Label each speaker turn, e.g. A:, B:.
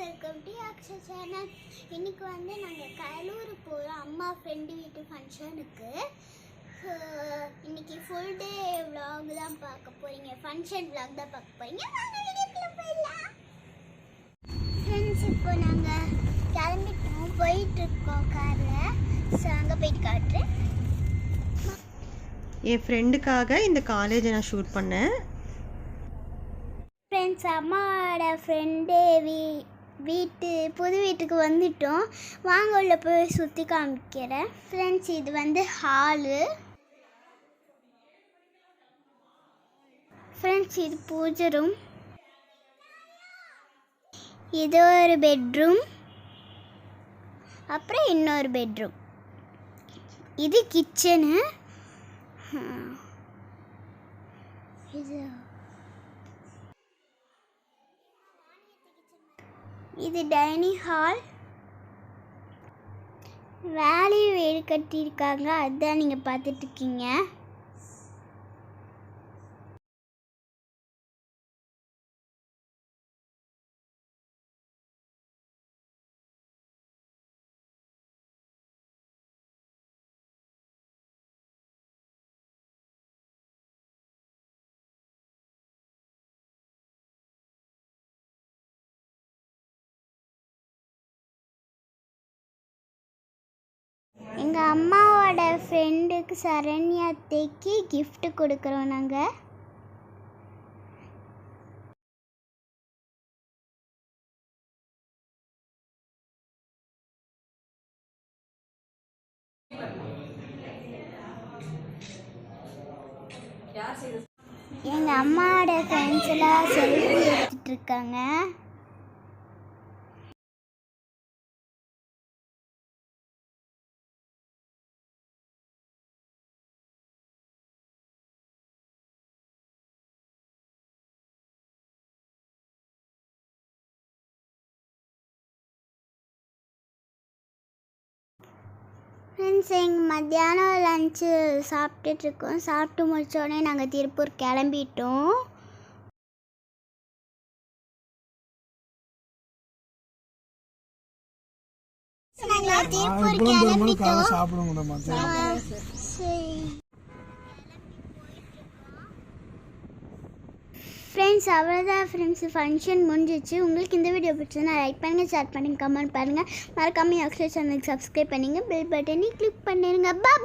A: Welcome to Akshaya channel. இன்னைக்கு வந்து நாங்கள் கலூர் போகிறோம் அம்மா ஃப்ரெண்டு வீட்டு ஃபங்க்ஷனுக்கு. இன்னைக்கு ஃபுல் டே விலாக் தான் பார்க்க போகிறீங்க, ஃபங்க்ஷன் விலாக் தான் பார்க்க போகிறீங்க. வாங்க வீடியோக்குள்ள போயிடலாம். ஃப்ரெண்ட்ஸ், இப்போ நாங்கள் கிளம்பிட்டோம், போயிட்டுருக்கோம் காரில். ஸோ அங்கே போயிட்டு காட்டுறேன்.
B: என் ஃப்ரெண்டுக்காக இந்த காலேஜை நான் ஷூட் பண்ணேன்.
A: ஃப்ரெண்ட்ஸ், அம்மாவோட ஃப்ரெண்டு புது வீட்டுக்கு வந்துட்டோம். வாங்க உள்ள போய் சுற்றி காமிக்கிறேன். ஃப்ரெண்ட்ஸ், இது வந்து ஹாலு. ஃப்ரெண்ட்ஸ், இது பூஜை ரூம். இது ஒரு பெட்ரூம், அப்புறம் இன்னொரு பெட்ரூம். இது கிச்சனு. இது டைனிங் ஹால். வேலி வீடு கட்டியிருக்காங்க, அதுதான் நீங்கள் பார்த்துட்ருக்கீங்க. எங்கள் அம்மாவோட ஃப்ரெண்டுக்கு சரண்யாத்தைக்கு கிஃப்ட் கொடுக்குறோம் நாங்கள். எங்கள் அம்மாவோட ஃப்ரெண்ட்ஸ் எல்லாம் செல்ஃபி எடுத்துட்டு இருக்காங்க. ஃப்ரெண்ட்ஸ், எங்கள் மத்தியானம் லஞ்சு சாப்பிட்டுட்ருக்கோம். சாப்பிட்டு முடித்தோடனே நாங்கள் திருப்பூர் கிளம்பிட்டோம். ஃப்ரெண்ட்ஸ், அவ்வளோதான் ஃப்ரெண்ட்ஸ், ஃபங்க்ஷன் முடிஞ்சிச்சு. உங்களுக்கு இந்த வீடியோ பிடிச்சதுன்னா லைக் பண்ணுங்கள், ஷேர் பண்ணுங்கள், கமெண்ட் பண்ணுங்கள். மறக்காமல் அக்ஷயா சேனலுக்கு சப்ஸ்கிரைப் பண்ணுங்கள், பெல் பட்டனை கிளிக் பண்ணிடுங்க. பாய்.